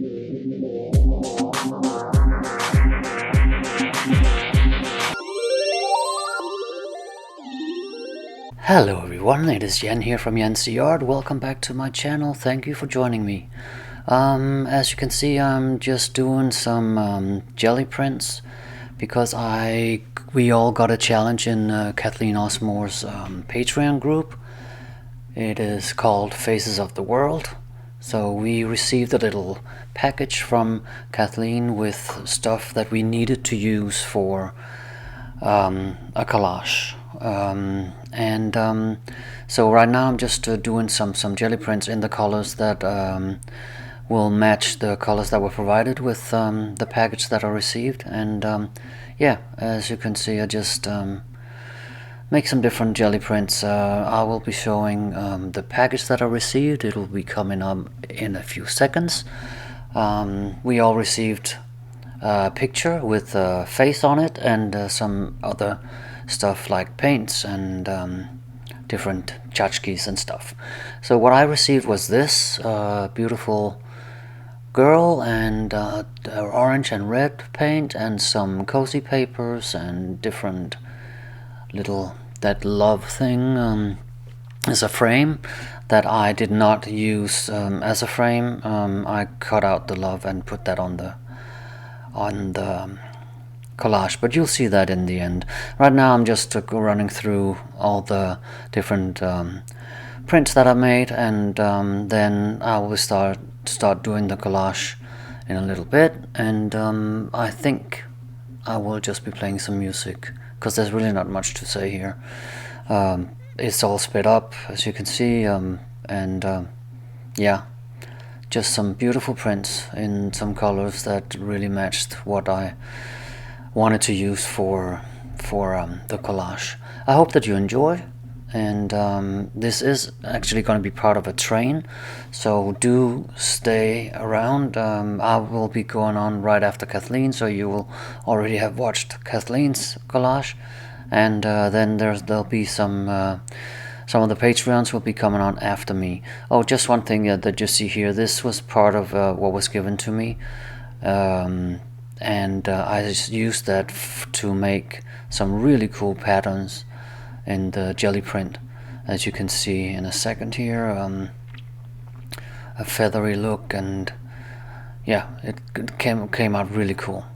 Hello everyone, it is Yen here from Yen's Yard. Welcome back to my channel. Thank you for joining me. As you can see, I'm just doing some jelly prints because we all got a challenge in Kathleen Osmore's Patreon group. It is called Faces of the World. So we received a little package from Kathleen with stuff that we needed to use for a collage. So right now I'm just doing some jelly prints in the colors that will match the colors that were provided with the package that I received. And yeah, as you can see, I just make some different jelly prints. I will be showing the package that I received. It will be coming up in a few seconds. We all received a picture with a face on it and some other stuff like paints and different tchotchkes and stuff. So what I received was this beautiful girl and orange and red paint and some cozy papers and different little, that love thing is a frame that I did not use as a frame. I cut out the love and put that on the collage, but you'll see that in the end. Right now I'm just running through all the different prints that I made, and then I will start doing the collage in a little bit. And I think I will just be playing some music because there's really not much to say here. It's all sped up, as you can see, and yeah, just some beautiful prints in some colors that really matched what I wanted to use for the collage. I hope that you enjoy, and this is actually going to be part of a train, so do stay around. I will be going on right after Kathleen, so you will already have watched Kathleen's collage, and then there'll be some of the Patreons will be coming on after me. Oh, just one thing that you see here, this was part of what was given to me. And I just used that to make some really cool patterns in the jelly print, as you can see in a second here. A feathery look, and yeah, it came out really cool.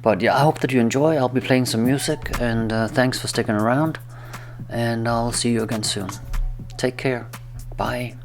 But yeah, I hope that you enjoy. I'll be playing some music, and thanks for sticking around, and I'll see you again soon. Take care. Bye.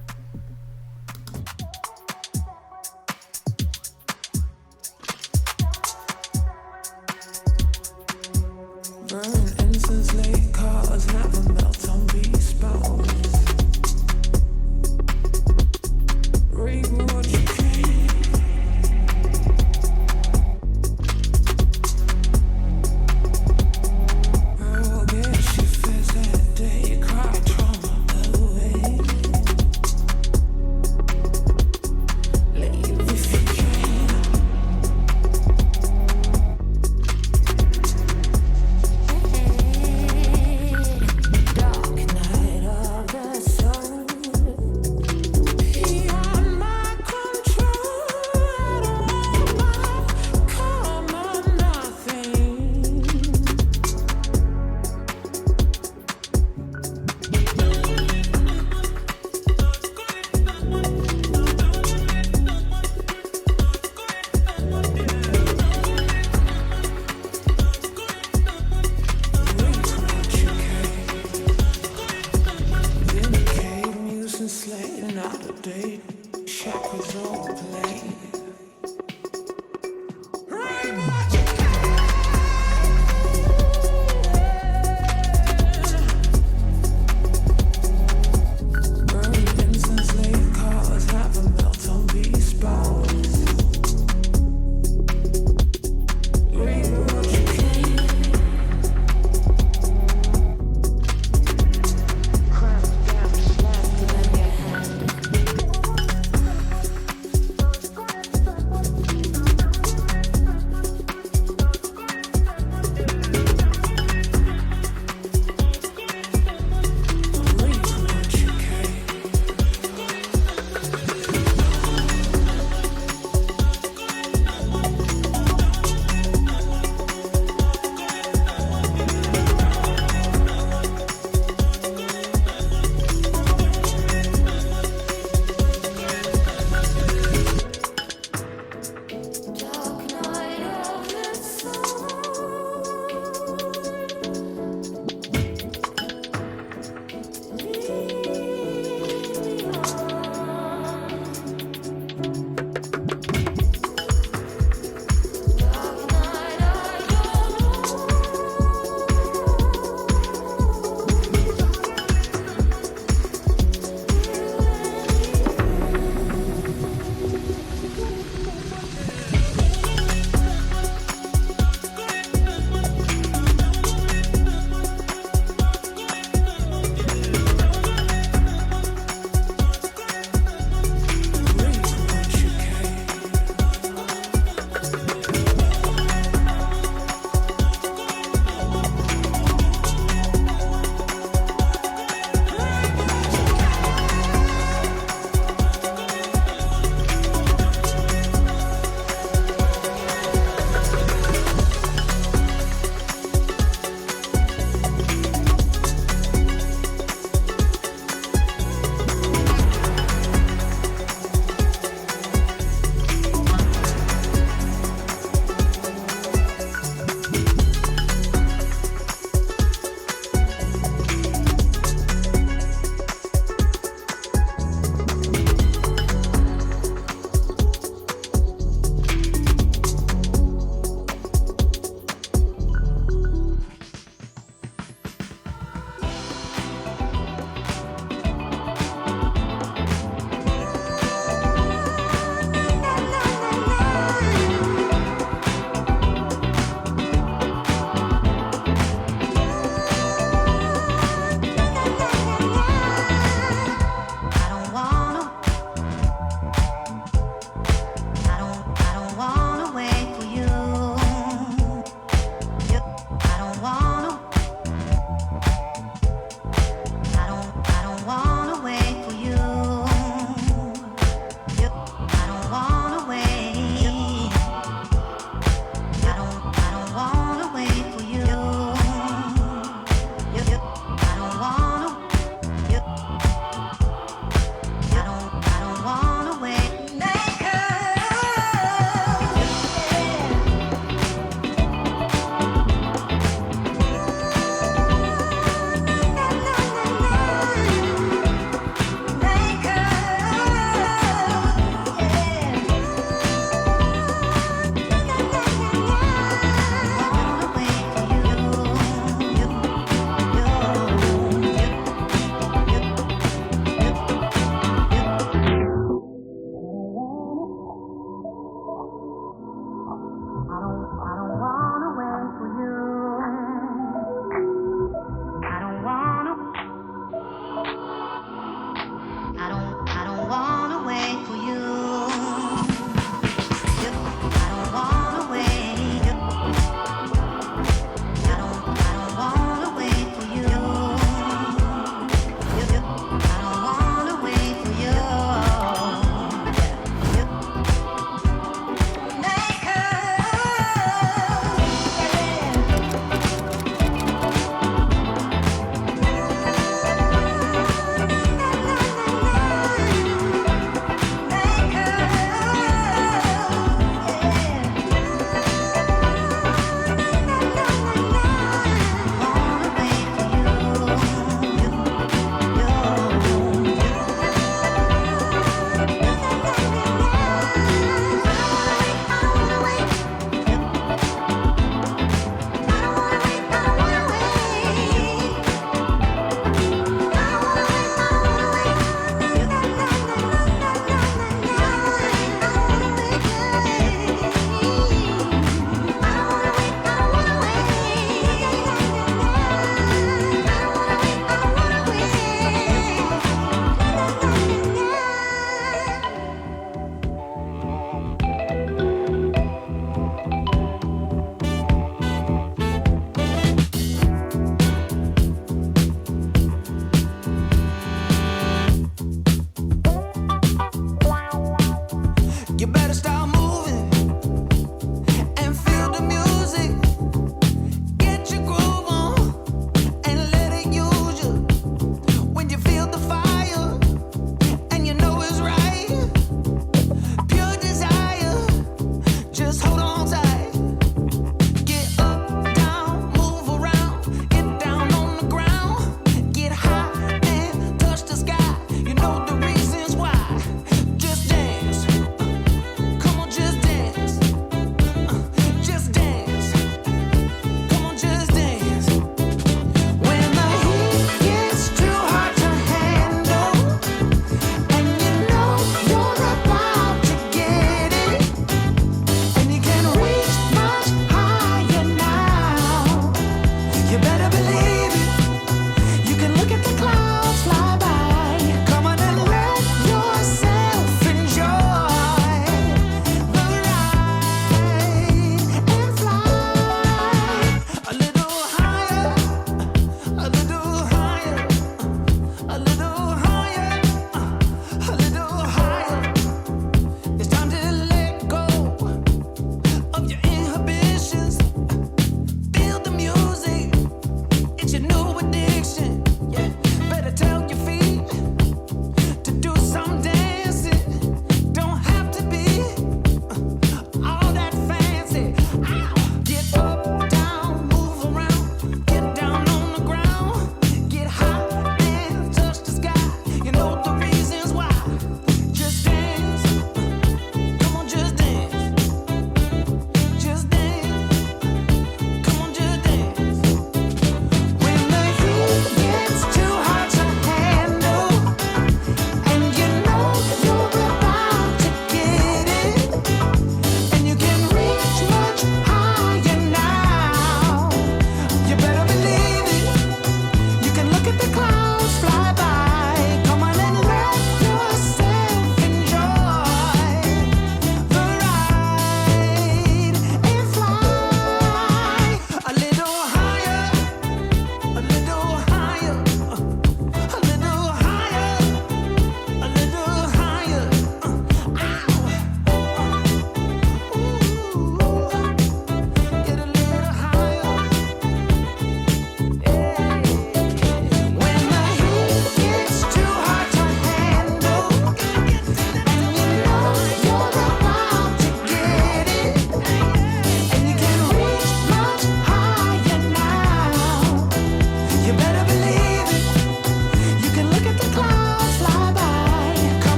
You better stop